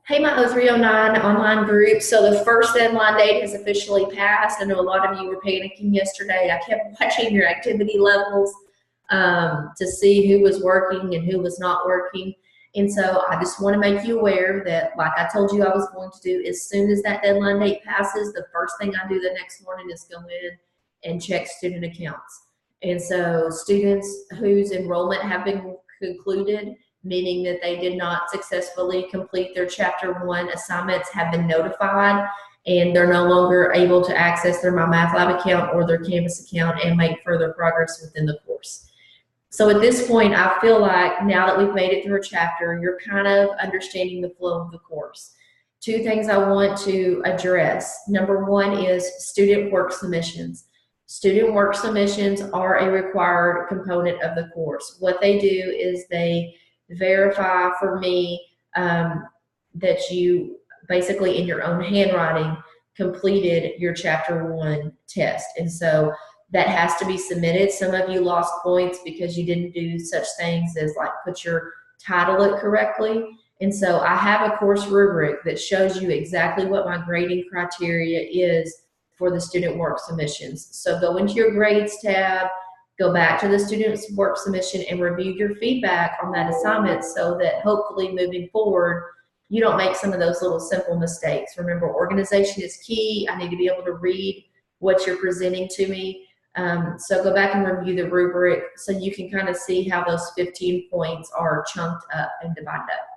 Hey, my O309 online group. So the first deadline date has officially passed. I know a lot of you were panicking yesterday. I kept watching your activity levels to see who was working and who was not working. And so I just want to make you aware that, like I told you I was going to do, as soon as that deadline date passes, the first thing I do the next morning is go in and check student accounts. And so students whose enrollment have been concluded, meaning that they did not successfully complete their Chapter 1 assignments, have been notified, and they're no longer able to access their MyMathLab account or their Canvas account and make further progress within the course. So at this point, I feel like now that we've made it through a chapter, you're kind of understanding the flow of the course. Two things I want to address. Number one is student work submissions. Student work submissions are a required component of the course. What they do is they verify for me that you basically in your own handwriting completed your Chapter 1 test. And so that has to be submitted. Some of you lost points because you didn't do such things as like put your title it correctly. And so I have a course rubric that shows you exactly what my grading criteria is for the student work submissions. So go into your grades tab, go back to the student's work submission and review your feedback on that assignment so that hopefully moving forward, you don't make some of those little simple mistakes. Remember, organization is key. I need to be able to read what you're presenting to me. So go back and review the rubric so you can kind of see how those 15 points are chunked up and divided up.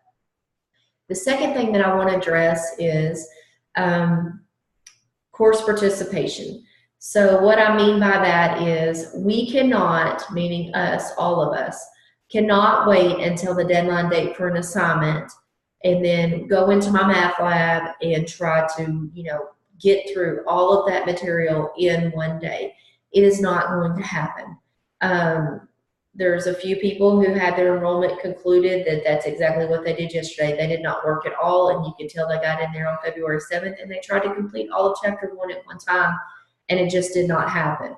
The second thing that I want to address is course participation. So what I mean by that is we cannot, meaning us, all of us, cannot wait until the deadline date for an assignment and then go into MyMathLab and try to, get through all of that material in one day. It is not going to happen. There's a few people who had their enrollment concluded that's exactly what they did yesterday. They did not work at all, and you can tell they got in there on February 7th, and they tried to complete all of Chapter 1 at one time, and it just did not happen.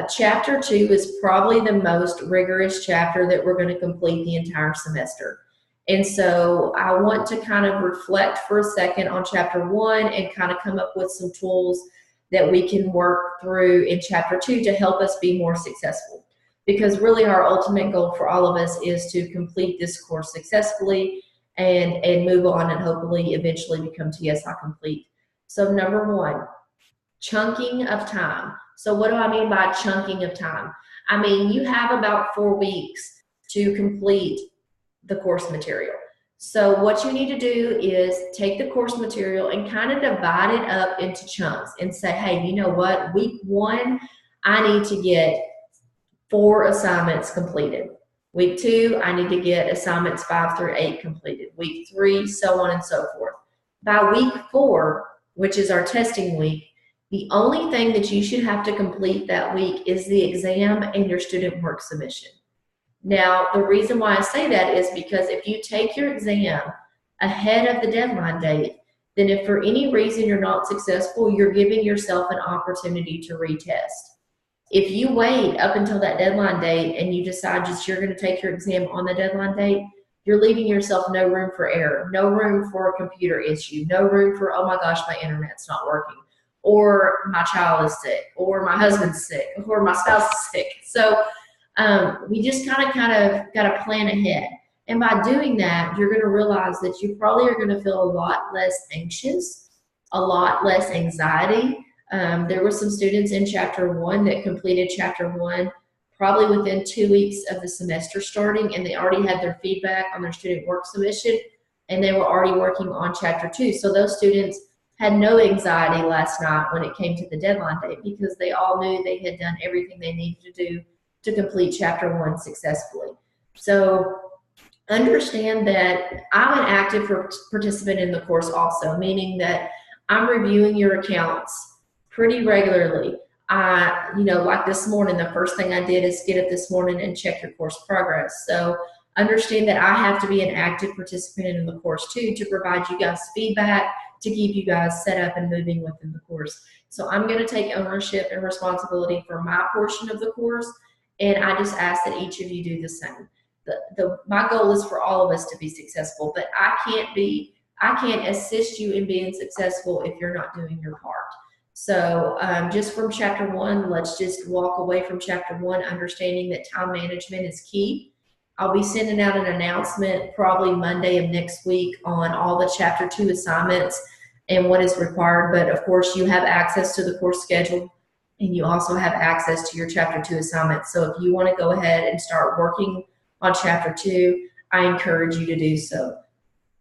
Chapter 2 is probably the most rigorous chapter that we're going to complete the entire semester. And so I want to kind of reflect for a second on Chapter 1 and kind of come up with some tools that we can work through in Chapter 2 to help us be more successful. Because really our ultimate goal for all of us is to complete this course successfully and move on and hopefully eventually become TSI complete. So number one, chunking of time. So what do I mean by chunking of time? I mean, you have about 4 weeks to complete the course material. So what you need to do is take the course material and kind of divide it up into chunks and say, hey, you know what? Week 1, I need to get 4 assignments completed. Week 2, I need to get assignments 5 through 8 completed. Week 3, so on and so forth. By week 4, which is our testing week, the only thing that you should have to complete that week is the exam and your student work submission. Now, the reason why I say that is because if you take your exam ahead of the deadline date, then if for any reason you're not successful, you're giving yourself an opportunity to retest. If you wait up until that deadline date and you decide just you're going to take your exam on the deadline date, you're leaving yourself no room for error, no room for a computer issue, no room for, oh my gosh, my internet's not working, or my child is sick, or my husband's sick, or my spouse is sick. So we just kind of got to plan ahead. And by doing that, you're going to realize that you probably are going to feel a lot less anxious, a lot less anxiety. There were some students in Chapter 1 that completed Chapter 1 probably within 2 weeks of the semester starting, and they already had their feedback on their student work submission, and they were already working on Chapter 2. So those students had no anxiety last night when it came to the deadline date because they all knew they had done everything they needed to do to complete Chapter 1 successfully. So understand that I'm an active participant in the course also, meaning that I'm reviewing your accounts pretty regularly. Like this morning, the first thing I did is get up this morning and check your course progress. So understand that I have to be an active participant in the course too to provide you guys feedback, to keep you guys set up and moving within the course. So I'm going to take ownership and responsibility for my portion of the course, and I just ask that each of you do the same. My goal is for all of us to be successful, but I I can't assist you in being successful if you're not doing your part. So just from chapter 1, let's just walk away from chapter 1 understanding that time management is key. I'll be sending out an announcement probably Monday of next week on all the chapter 2 assignments and what is required. But of course, you have access to the course schedule and you also have access to your chapter 2 assignments. So if you want to go ahead and start working on chapter 2, I encourage you to do so.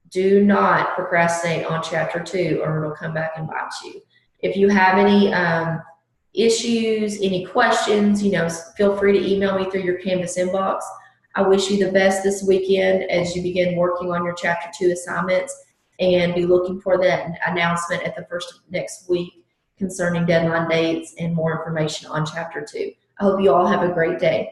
Do not procrastinate on chapter 2 or it'll come back and bite you. If you have any issues, any questions, feel free to email me through your Canvas inbox. I wish you the best this weekend as you begin working on your chapter 2 assignments, and be looking for that announcement at the first of next week concerning deadline dates and more information on chapter 2. I hope you all have a great day.